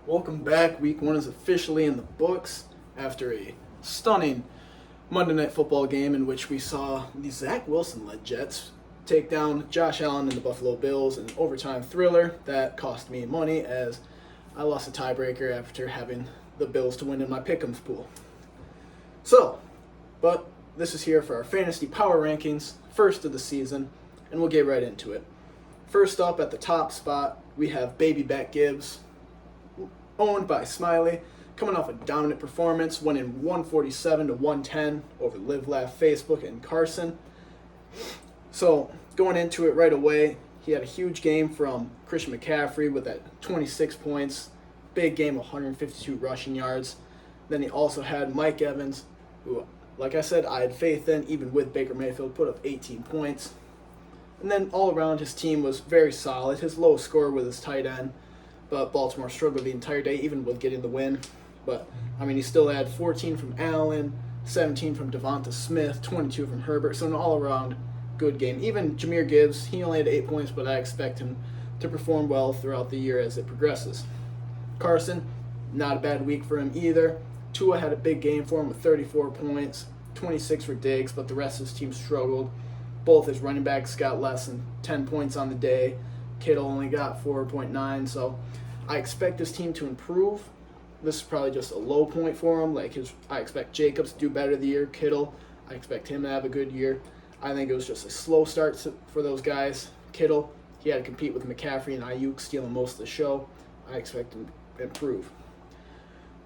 Welcome back. Week 1 is officially in the books after a stunning Monday Night Football game in which we saw the Zach Wilson-led Jets take down Josh Allen and the Buffalo Bills in an overtime thriller that cost me money as I lost a tiebreaker after having the Bills to win in my pick'ems pool. But this is here for our fantasy power rankings, first of the season, and we'll get right into it. First up at the top spot, we have Baby Back Gibbs, owned by Smiley, coming off a dominant performance, winning 147-110 over Live Laugh Facebook and Carson. So going into it right away, he had a huge game from Christian McCaffrey with that 26 points, big game, 152 rushing yards. Then he also had Mike Evans, who, like I said, I had faith in, even with Baker Mayfield, put up 18 points. And then all around, his team was very solid. His lowest score was his tight end, but Baltimore struggled the entire day, even with getting the win. But, he still had 14 from Allen, 17 from Devonta Smith, 22 from Herbert. So an all-around good game. Even Jahmyr Gibbs, he only had 8 points, but I expect him to perform well throughout the year as it progresses. Carson, not a bad week for him either. Tua had a big game for him with 34 points, 26 for Diggs, but the rest of his team struggled. Both his running backs got less than 10 points on the day. Kittle only got 4.9, so I expect this team to improve. This is probably just a low point for him. I expect Jacobs to do better the year. Kittle, I expect him to have a good year. I think it was just a slow start for those guys. Kittle, he had to compete with McCaffrey and Ayuk stealing most of the show. I expect him to improve.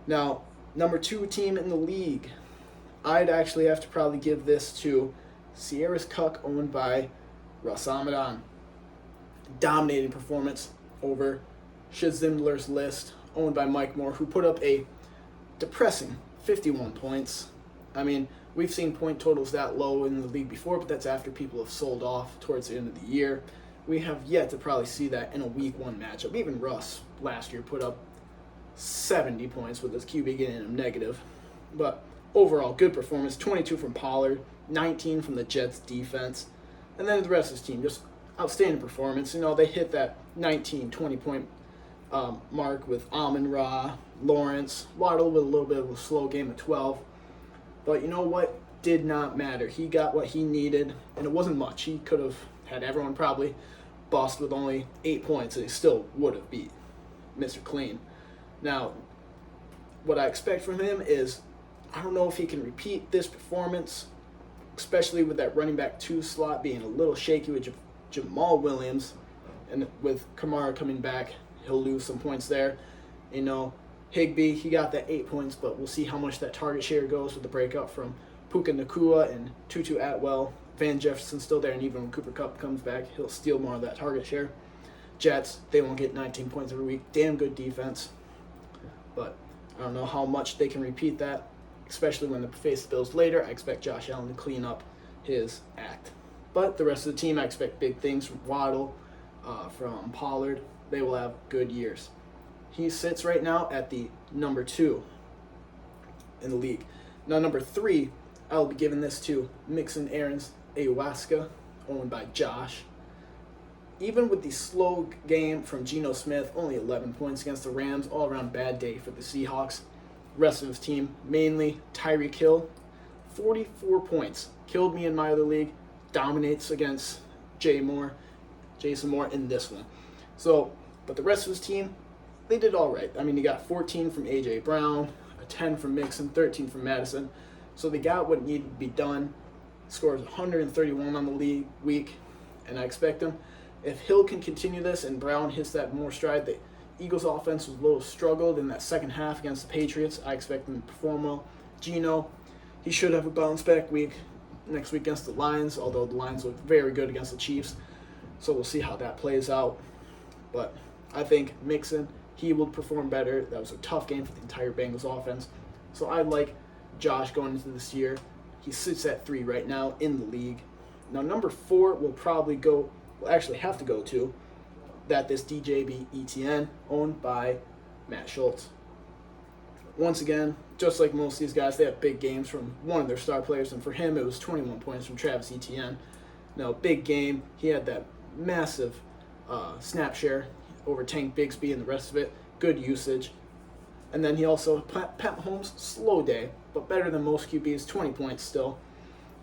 Now, number 2 team in the league, I'd actually have to probably give this to Sierra's Cuck, owned by Russ Amadan. Dominating performance over Schindler's List, owned by Mike Moore, who put up a depressing 51 points. We've seen point totals that low in the league before, but that's after people have sold off towards the end of the year. We have yet to probably see that in a week 1 matchup. Even Russ last year put up 70 points with his QB getting him negative. But overall, good performance. 22 from Pollard, 19 from the Jets defense. And then the rest of his team, just outstanding performance. They hit that 19, 20-point mark with Amon-Ra, Lawrence, Waddle with a little bit of a slow game at 12. But you know what? Did not matter. He got what he needed, and it wasn't much. He could have had everyone probably bust with only 8 points, and he still would have beat Mr. Clean. Now, what I expect from him is, I don't know if he can repeat this performance, especially with that running back 2 slot being a little shaky with Jamal Williams, and with Kamara coming back, he'll lose some points there. Higbee, he got that 8 points, but we'll see how much that target share goes with the breakout from Puka Nacua and Tutu Atwell. Van Jefferson's still there, and even when Cooper Kupp comes back, he'll steal more of that target share. Jets, they won't get 19 points every week. Damn good defense, but I don't know how much they can repeat that, especially when they face the Bills later. I expect Josh Allen to clean up his act. But the rest of the team, I expect big things from Waddle, from Pollard. They will have good years. He sits right now at the number 2 in the league. Now, number 3, I'll be giving this to Mixon Aaron's Ayahuasca, owned by Josh. Even with the slow game from Geno Smith, only 11 points against the Rams, all-around bad day for the Seahawks. Rest of his team, mainly Tyreek Hill, 44 points. Killed me in my other league. Dominates against Jason Moore in this one. But the rest of his team, they did all right. He got 14 from A.J. Brown, 10 from Mixon, 13 from Madison. So they got what needed to be done. Scores 131 on the league week, and I expect him. If Hill can continue this and Brown hits that more stride, the Eagles' offense was a little struggled in that second half against the Patriots. I expect them to perform well. Geno, he should have a bounce-back week next week against the Lions, although the Lions look very good against the Chiefs. So we'll see how that plays out. But I think Mixon, he will perform better. That was a tough game for the entire Bengals offense. So I like Josh going into this year. He sits at 3 right now in the league. Now, number 4 will actually have to go to this DJB ETN, owned by Matt Schultz. Once again, just like most of these guys, they have big games from one of their star players, and for him, it was 21 points from Travis Etienne. Now, big game. He had that massive snap share over Tank Bigsby and the rest of it. Good usage. And then he also, Pat Mahomes, slow day, but better than most QBs, 20 points still.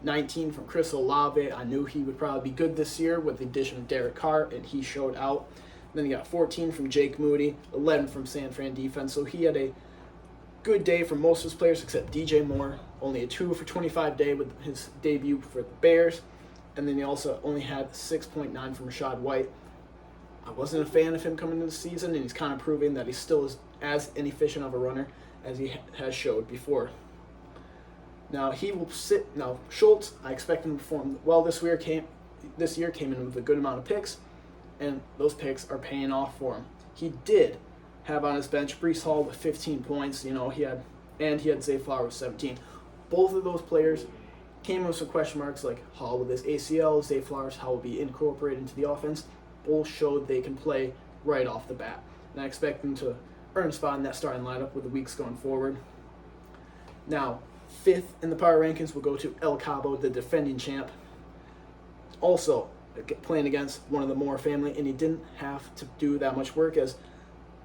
19 from Chris Olave. I knew he would probably be good this year with the addition of Derek Carr, and he showed out. Then he got 14 from Jake Moody, 11 from San Fran defense. So he had a good day for most of his players except DJ Moore. Only a 2 for 25 day with his debut for the Bears. And then he also only had 6.9 from Rachaad White. I wasn't a fan of him coming into the season, and he's kind of proving that he still is as inefficient of a runner as he has showed before. Now he will sit. Now Schultz, I expect him to perform well this year. Came in with a good amount of picks, and those picks are paying off for him. He did have on his bench Breece Hall with 15 points. He had Zay Flowers with 17. Both of those players came with some question marks, like Hall with his ACL, Zay Flowers, how will be incorporated into the offense. Both showed they can play right off the bat, and I expect them to earn a spot in that starting lineup with the weeks going forward. Now, 5th in the power rankings will go to El Cabo, the defending champ. Also playing against one of the Moore family, and he didn't have to do that much work as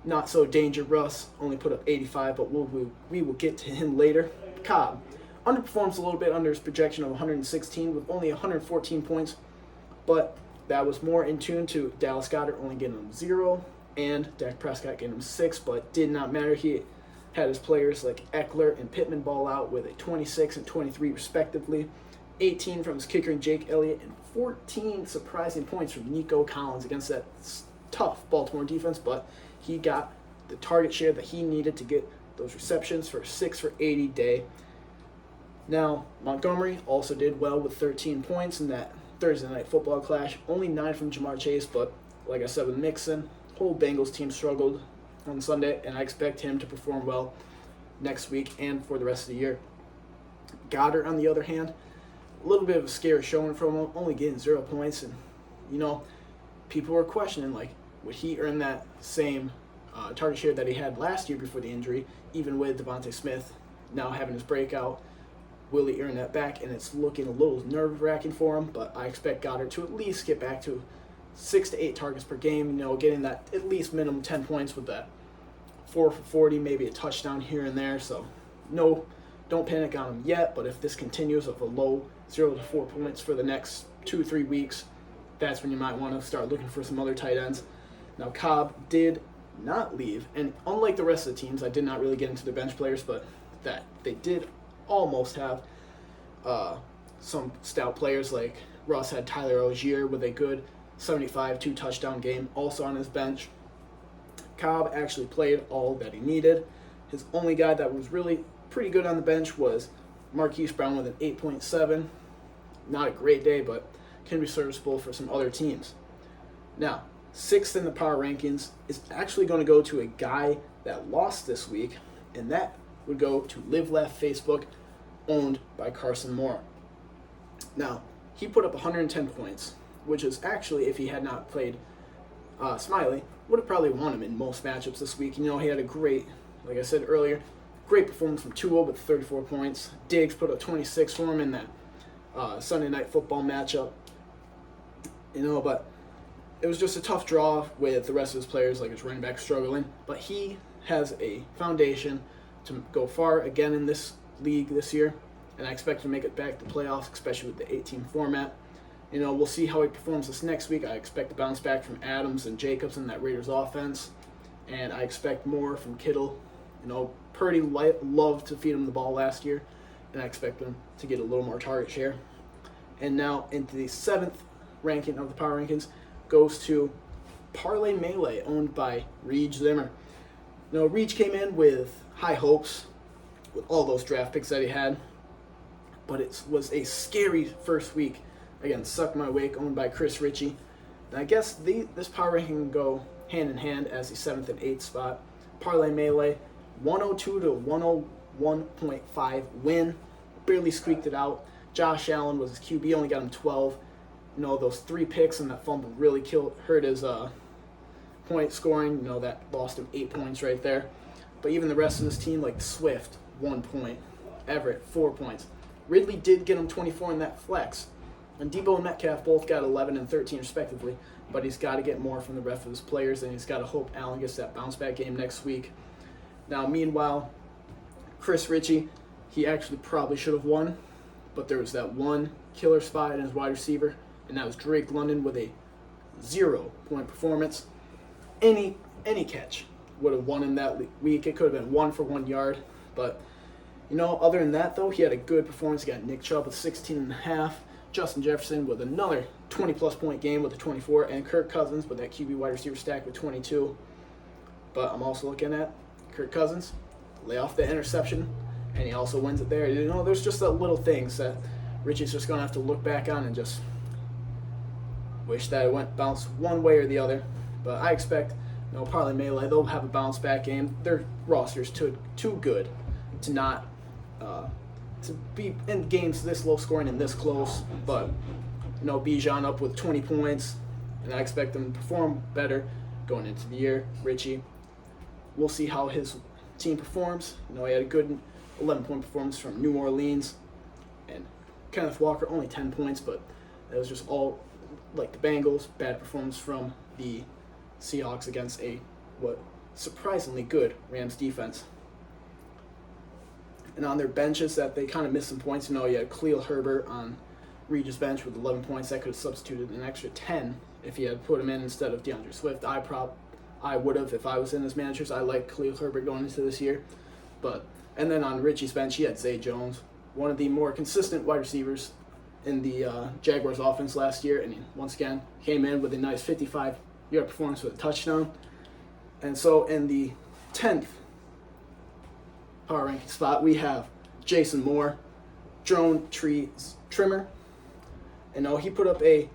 Not So Danger Russ only put up 85, but we will get to him later. Cobb underperforms a little bit under his projection of 116 with only 114 points, but that was more in tune to Dallas Goedert only getting him 0 and Dak Prescott getting him 6, but did not matter. He had his players like Eckler and Pittman ball out with a 26 and 23 respectively. 18 from his kicker and Jake Elliott, and 14 surprising points from Nico Collins against that tough Baltimore defense, but he got the target share that he needed to get those receptions for a 6 for 80 day. Now, Montgomery also did well with 13 points in that Thursday night football clash. Only 9 from Jamar Chase, but like I said with Mixon, whole Bengals team struggled on Sunday, and I expect him to perform well next week and for the rest of the year. Goddard, on the other hand, a little bit of a scary showing from him, only getting 0 points, and people were questioning, like, would he earn that same target share that he had last year before the injury, even with Devontae Smith now having his breakout? Will he earn that back? And it's looking a little nerve-wracking for him, but I expect Goddard to at least get back to 6 to 8 targets per game, getting that at least minimum 10 points with that 4 for 40, maybe a touchdown here and there. So no, don't panic on him yet, but if this continues of a low 0 to 4 points for the next 2-3 weeks, that's when you might want to start looking for some other tight ends. Now, Cobb did not leave, and unlike the rest of the teams, I did not really get into the bench players, but that they did almost have some stout players, like Russ had Tyler Algier with a good 75 2-touchdown game also on his bench. Cobb actually played all that he needed. His only guy that was really pretty good on the bench was Marquise Brown with an 8.7. Not a great day, but can be serviceable for some other teams. Now, 6th in the power rankings is actually going to go to a guy that lost this week, and that would go to Live Laugh Facebook, owned by Carson Moore. Now, he put up 110 points, which is actually, if he had not played Smiley, would have probably won him in most matchups this week. He had a great, like I said earlier, great performance from Tua with 34 points. Diggs put up 26 for him in that Sunday night football matchup. But it was just a tough draw with the rest of his players, like his running back struggling. But he has a foundation to go far again in this league this year, and I expect to make it back to playoffs, especially with the 8-team format. We'll see how he performs this next week. I expect to bounce back from Adams and Jacobs in that Raiders offense, and I expect more from Kittle. Purdy loved to feed him the ball last year, and I expect him to get a little more target share. And now into the 7th ranking of the power rankings goes to Parlay Melee, owned by Reed Zimmer. Reed came in with high hopes with all those draft picks that he had, but it was a scary first week. Again, Suck My Wake, owned by Chris Ritchie. And I guess this power ranking can go hand in hand as the 7th and 8th spot. Parlay Melee, 102 to 101.5 win. Barely squeaked it out. Josh Allen was his QB, only got him 12. Those 3 picks and that fumble really hurt his point scoring. That lost him 8 points right there. But even the rest of his team, like Swift, 1 point. Everett, 4 points. Ridley did get him 24 in that flex. And Debo and Metcalf both got 11 and 13 respectively, but he's got to get more from the rest of his players, and he's got to hope Allen gets that bounce-back game next week. Now, meanwhile, Chris Ritchie, he actually probably should have won, but there was that one killer spot in his wide receiver, and that was Drake London with a 0-point performance. Any catch would have won in that week. It could have been 1 for 1 yard, but other than that, though, he had a good performance. He got Nick Chubb with 16.5, Justin Jefferson with another 20-plus point game with a 24, and Kirk Cousins with that QB wide receiver stack with 22. But I'm also looking at Kirk Cousins, lay off the interception, and he also wins it there. There's just the little things that Richie's just going to have to look back on and just wish that it bounced one way or the other. But I expect, Parlay Melee, they'll have a bounce back game. Their roster's too good to not to be in games this low scoring and this close. But Bijan up with 20 points, and I expect them to perform better going into the year. Richie, we'll see how his team performs. He had a good 11-point performance from New Orleans, and Kenneth Walker only 10 points, but it was just all like the Bengals. Bad performance from the Seahawks against a surprisingly good Rams defense. And on their benches, that they kind of missed some points. You had Khalil Herbert on Regis' bench with 11 points. That could have substituted an extra 10 if he had put him in instead of DeAndre Swift. I would have if I was in his managers. I like Khalil Herbert going into this year. And then on Richie's bench, he had Zay Jones, one of the more consistent wide receivers in the Jaguars offense last year. And he, once again, came in with a nice 55-yard performance with a touchdown. And so in the 10th power ranking spot, we have Jason Moore, Drone Tree Trimmer. And he put up a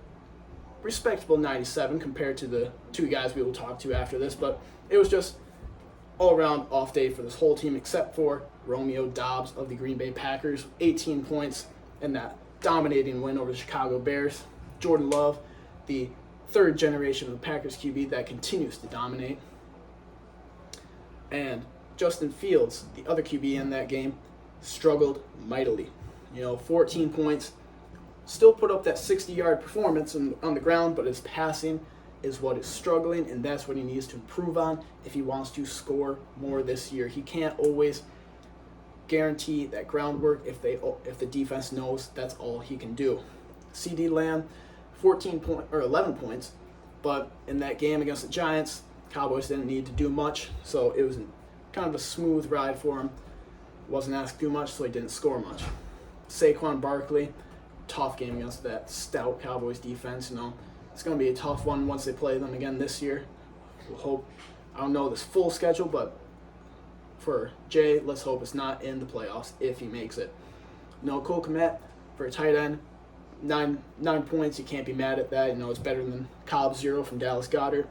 respectable 97 compared to the two guys we will talk to after this, but it was just all-around off day for this whole team except for Romeo Doubs of the Green Bay Packers, 18 points in that dominating win over the Chicago Bears. Jordan Love, the third generation of the Packers QB that continues to dominate. And Justin Fields, the other QB in that game, struggled mightily. 14 points, still put up that 60-yard performance on the ground, but his passing is what is struggling, and that's what he needs to improve on if he wants to score more this year. He can't always guarantee that groundwork if the defense knows that's all he can do. CeeDee Lamb, 11 points, but in that game against the Giants, Cowboys didn't need to do much, so it was kind of a smooth ride for him. Wasn't asked to do much, so he didn't score much. Saquon Barkley, tough game against that stout Cowboys defense. It's going to be a tough one once they play them again this year. We'll hope. I don't know this full schedule, but for Jay, let's hope it's not in the playoffs if he makes it. Cole Kmet for a tight end, 9 points. You can't be mad at that. It's better than Cobb 0 from Dallas Goedert.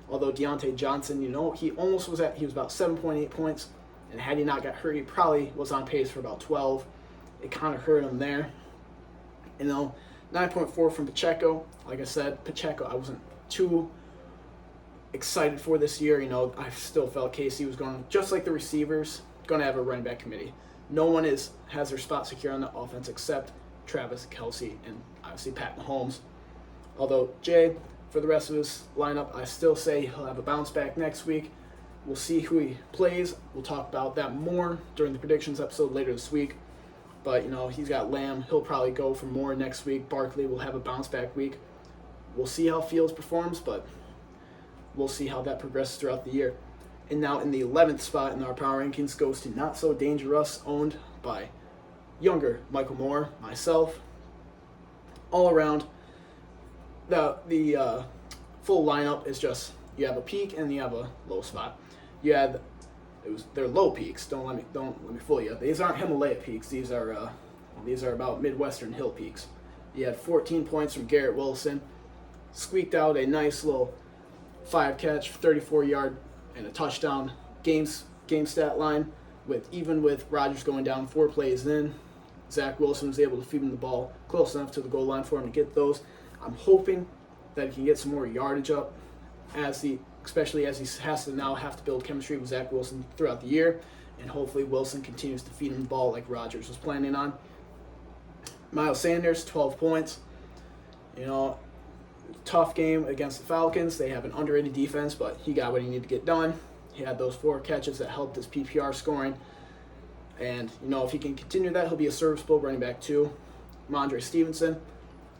Although Deontay Johnson, he almost he was about 7.8 points, and had he not got hurt, he probably was on pace for about 12. It kind of hurt him there. 9.4 from Pacheco. Like I said, Pacheco, I wasn't too excited for this year. I still felt KC was going, just like the receivers, going to have a running back committee. No one has their spot secure on the offense except Travis Kelce and obviously Pat Mahomes. Although Jay, for the rest of his lineup, I still say he'll have a bounce back next week. We'll see who he plays. We'll talk about that more during the predictions episode later this week. But, he's got Lamb. He'll probably go for more next week. Barkley will have a bounce back week. We'll see how Fields performs, but we'll see how that progresses throughout the year. And now in the 11th spot in our power rankings goes to Not So Dangerous, owned by younger Michael Moore, myself. All around, the full lineup is just, you have a peak and you have a low spot. They're low peaks. Don't let me fool you. These aren't Himalaya peaks. These are about Midwestern hill peaks. You had 14 points from Garrett Wilson, squeaked out a nice little 5-catch, 34-yard, and a touchdown game stat line. With Rodgers going down 4 plays in, Zach Wilson was able to feed him the ball close enough to the goal line for him to get those. I'm hoping that he can get some more yardage up, especially as he has to build chemistry with Zach Wilson throughout the year, and hopefully Wilson continues to feed him the ball like Rodgers was planning on. Miles Sanders, 12 points. Tough game against the Falcons. They have an underrated defense, but he got what he needed to get done. He had those 4 catches that helped his PPR scoring. And, if he can continue that, he'll be a serviceable running back too. Ramondre Stevenson,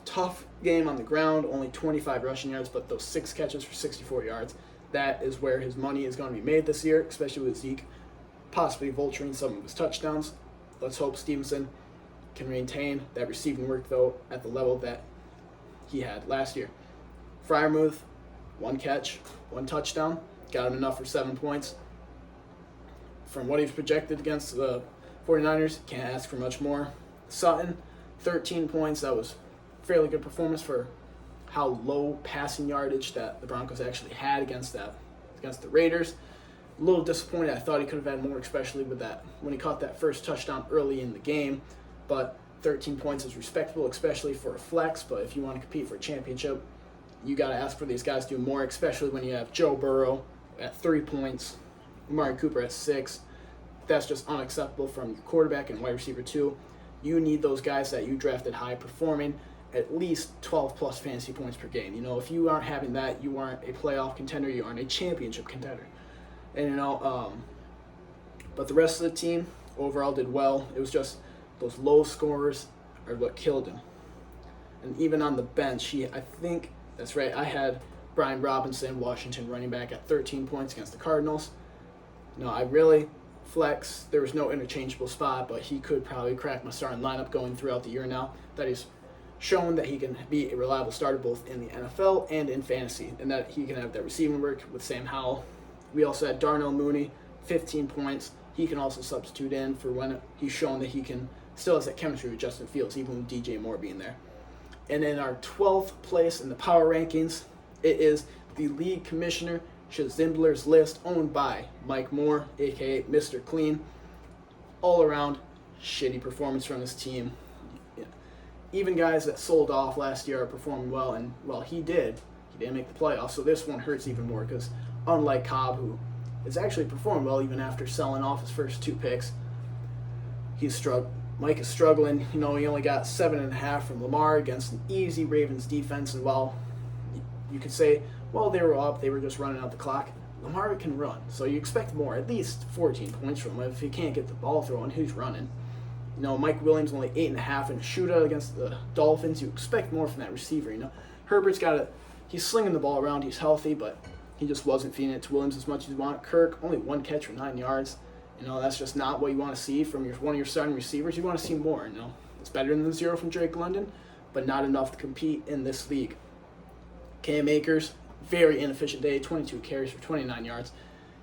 tough game on the ground, only 25 rushing yards, but those 6 catches for 64 yards. That is where his money is going to be made this year, especially with Zeke possibly vulturing some of his touchdowns. Let's hope Stevenson can maintain that receiving work, though, at the level that he had last year. Freiermuth, 1 catch, 1 touchdown, got him enough for 7 points. From what he's projected against the 49ers, can't ask for much more. Sutton, 13 points. That was fairly good performance for how low passing yardage that the Broncos actually had against the Raiders. A little disappointed. I thought he could have had more, especially with that when he caught that first touchdown early in the game. But 13 points is respectable, especially for a flex. But if you want to compete for a championship, you got to ask for these guys to do more, especially when you have Joe Burrow at 3 points, Amari Cooper at 6. That's just unacceptable from your quarterback and wide receiver too. You need those guys that you drafted high performing at least 12 plus fantasy points per game. If you aren't having that, you aren't a playoff contender, you aren't a championship contender. And but the rest of the team overall did well. It was just those low scores are what killed him. And even on the bench, I think that's right, I had Brian Robinson, Washington running back, at 13 points against the Cardinals. I really flex. There was no interchangeable spot, but he could probably crack my starting lineup going throughout the year now that he's shown that he can be a reliable starter both in the NFL and in fantasy, and that he can have that receiving work with Sam Howell. We also had Darnell Mooney, 15 points. He can also substitute in for when he's shown that he still has that chemistry with Justin Fields, even with DJ Moore being there. And in our 12th place in the power rankings, it is the league commissioner Schizzimler's list, owned by Mike Moore, a.k.a. Mr. Clean. All around, shitty performance from his team. Even guys that sold off last year are performing well, and, he didn't make the playoffs, so this one hurts even more because unlike Cobb, who is actually performing well even after selling off his first 2 picks, Mike is struggling. He only got 7.5 from Lamar against an easy Ravens defense, and while you could say, they were up, they were just running out the clock, Lamar can run, so you expect more, at least 14 points from him. If he can't get the ball thrown, who's running? Mike Williams only 8.5 in a shootout against the Dolphins. You expect more from that receiver. Herbert's he's slinging the ball around, he's healthy, but he just wasn't feeding it to Williams as much as you want. Kirk, only 1 catch for 9 yards. That's just not what you want to see from one of your starting receivers. You want to see more. It's better than the 0 from Drake London, but not enough to compete in this league. Cam Akers, very inefficient day, 22 carries for 29 yards.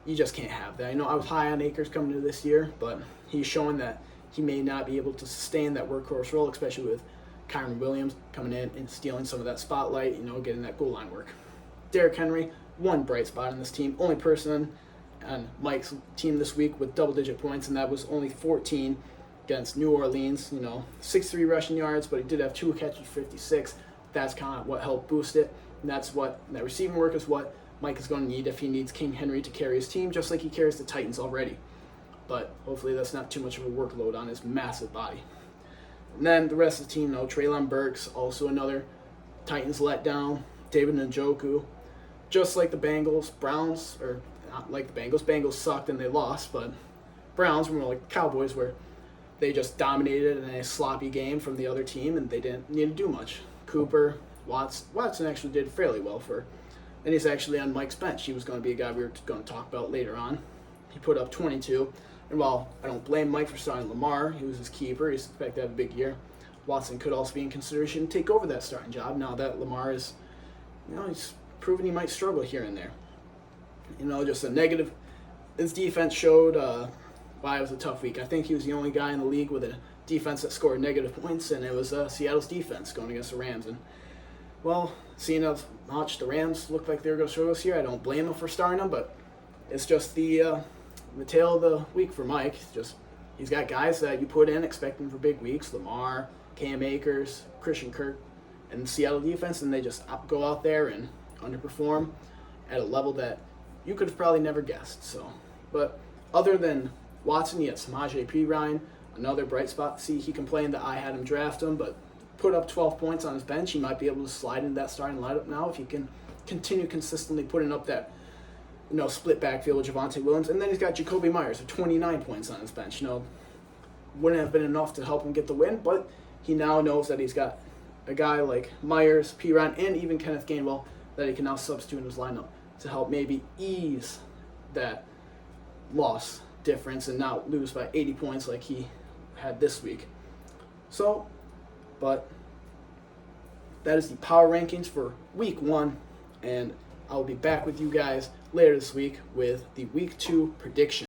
You just can't have that. I was high on Akers coming into this year, but he's showing that he may not be able to sustain that workhorse role, especially with Kyren Williams coming in and stealing some of that spotlight, getting that goal line work. Derrick Henry, one bright spot in this team, only person on Mike's team this week with double-digit points, and that was only 14 against New Orleans. 63 rushing yards, but he did have 2 catches for 56. That's kind of what helped boost it, and that receiving work is what Mike is going to need if he needs King Henry to carry his team, just like he carries the Titans already. But hopefully that's not too much of a workload on his massive body. And then the rest of the team, Treylon Burks, also another Titans letdown. David Njoku, just like the Bengals, Bengals sucked and they lost, but Browns were more like Cowboys, where they just dominated in a sloppy game from the other team and they didn't need to do much. Cooper, Watson actually did fairly well and he's actually on Mike's bench. He was going to be a guy we were going to talk about later on. He put up 22. And while I don't blame Mike for starting Lamar, he was his keeper, he's expected to have a big year. Watson could also be in consideration to take over that starting job now that Lamar is, he's proven he might struggle here and there. Just a negative. His defense showed why it was a tough week. I think he was the only guy in the league with a defense that scored negative points, and it was Seattle's defense going against the Rams. And, seeing how much the Rams looked like they were going to struggle this year, I don't blame him for starting them, but it's just the tale of the week for Mike. He's got guys that you put in expecting for big weeks: Lamar, Cam Akers, Christian Kirk, and the Seattle defense, and they just go out there and underperform at a level that you could have probably never guessed. But other than Watson, you had Samaje Perine, another bright spot. He complained that I had him draft him, but put up 12 points on his bench. He might be able to slide into that starting lineup now if he can continue consistently putting up that split backfield with Javonte Williams, and then he's got Jacoby Myers with 29 points on his bench. Wouldn't have been enough to help him get the win, but he now knows that he's got a guy like Myers, Piron, and even Kenneth Gainwell that he can now substitute in his lineup to help maybe ease that loss difference and not lose by 80 points like he had this week. But that is the power rankings for week 1, and I'll be back with you guys later this week with the week 2 prediction.